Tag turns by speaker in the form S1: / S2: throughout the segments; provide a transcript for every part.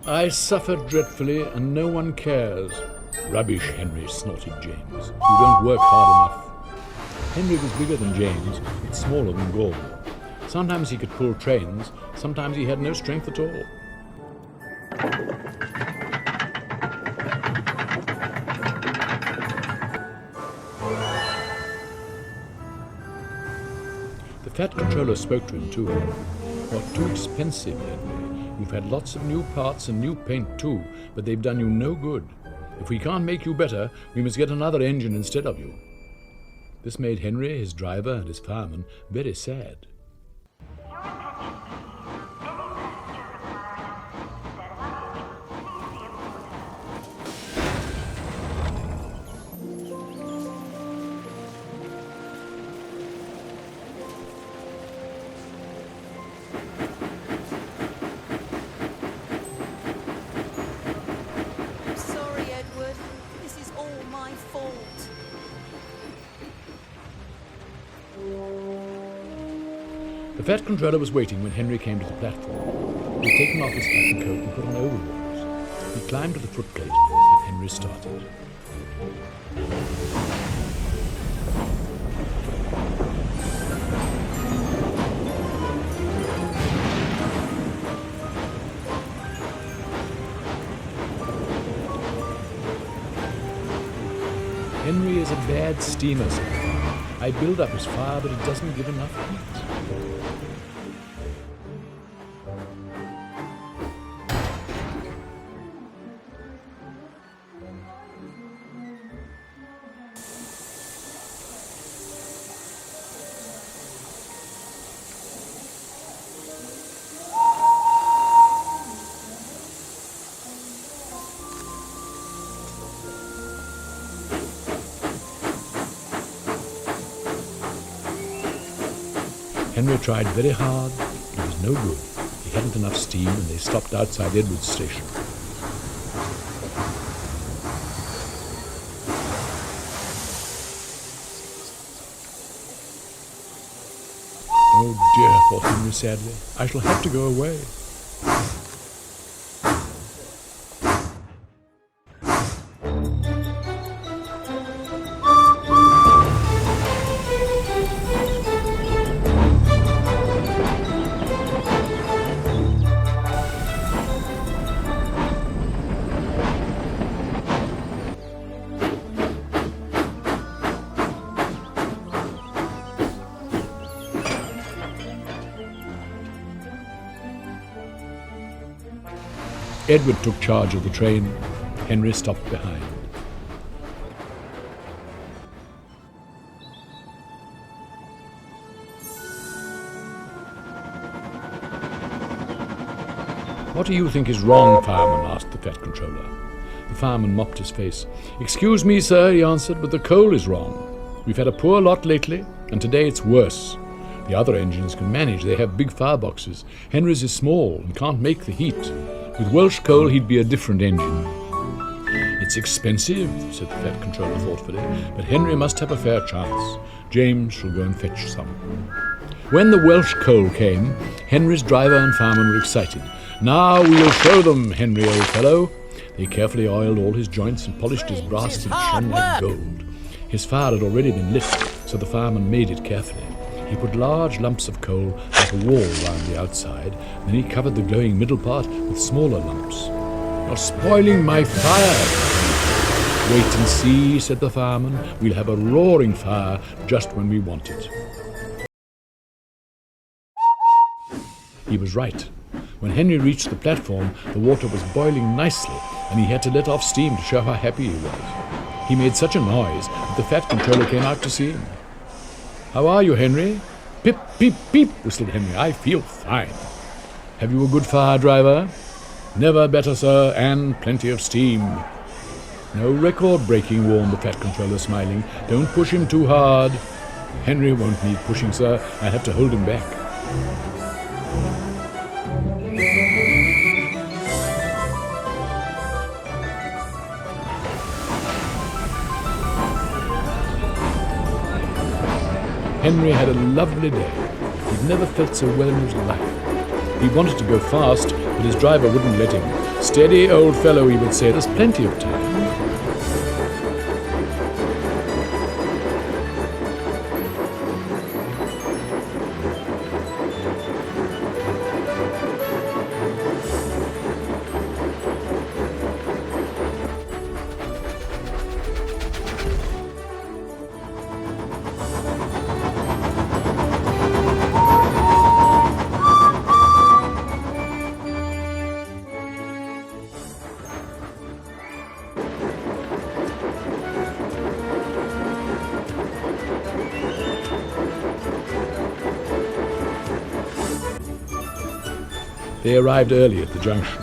S1: I suffered dreadfully and no one cares. Rubbish, Henry, snorted James. You don't work hard enough. Henry was bigger than James, but smaller than Gordon. Sometimes he could pull trains, sometimes he had no strength at all. The Fat Controller spoke to him too. Not too expensive, Henry. You've had lots of new parts and new paint too, but they've done you no good. If we can't make you better, we must get another engine instead of you. This made Henry, his driver, and his fireman very sad. The Fat Controller was waiting when Henry came to the platform. He had taken off his hat and coat and put on overalls. He climbed to the footplate and Henry started. Henry is a bad steamer, sir. I build up his fire, but it doesn't give enough heat. Henry tried very hard, but it was no good. He hadn't enough steam and they stopped outside Edward's station. Oh dear, thought Henry sadly. I shall have to go away. Edward took charge of the train. Henry stopped behind. What do you think is wrong, fireman? Asked the Fat Controller. The fireman mopped his face. Excuse me, sir, he answered, but the coal is wrong. We've had a poor lot lately, and today it's worse. The other engines can manage. They have big fireboxes. Henry's is small and can't make the heat. With Welsh coal, he'd be a different engine. It's expensive, said the Fat Controller thoughtfully, but Henry must have a fair chance. James shall go and fetch some. When the Welsh coal came, Henry's driver and fireman were excited. Now we'll show them, Henry, old fellow. They carefully oiled all his joints and polished his brass till it shone like gold. His fire had already been lit, so the fireman made it carefully. He put large lumps of coal like a wall round the outside, then he covered the glowing middle part with smaller lumps. You're spoiling my fire! Wait and see, said the fireman. We'll have a roaring fire just when we want it. He was right. When Henry reached the platform, the water was boiling nicely, and he had to let off steam to show how happy he was. He made such a noise that the Fat Controller came out to see him. How are you, Henry? Pip, peep, peep, whistled Henry. I feel fine. Have you a good fire, driver? Never better, sir, and plenty of steam. No record breaking, warned the Fat Controller, smiling. Don't push him too hard. Henry won't need pushing, sir. I have to hold him back. Henry had a lovely day. He'd never felt so well in his life. He wanted to go fast, but his driver wouldn't let him, Steady, old fellow, he would say. There's plenty of time. They arrived early at the junction.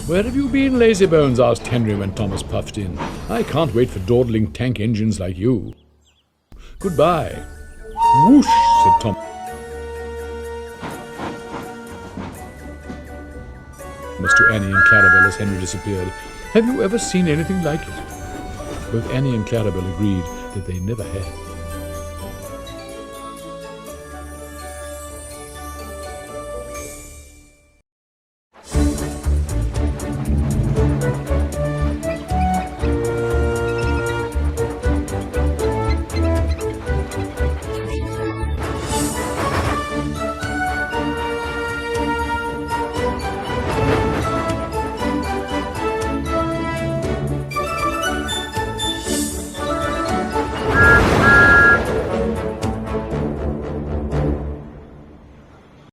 S1: "Where have you been, lazybones?" asked Henry when Thomas puffed in. "I can't wait for dawdling tank engines like you." "Goodbye." "Whoosh," said Tom. To Annie and Clarabelle as Henry disappeared. "Have you ever seen anything like it?" Both Annie and Clarabelle agreed that they never had.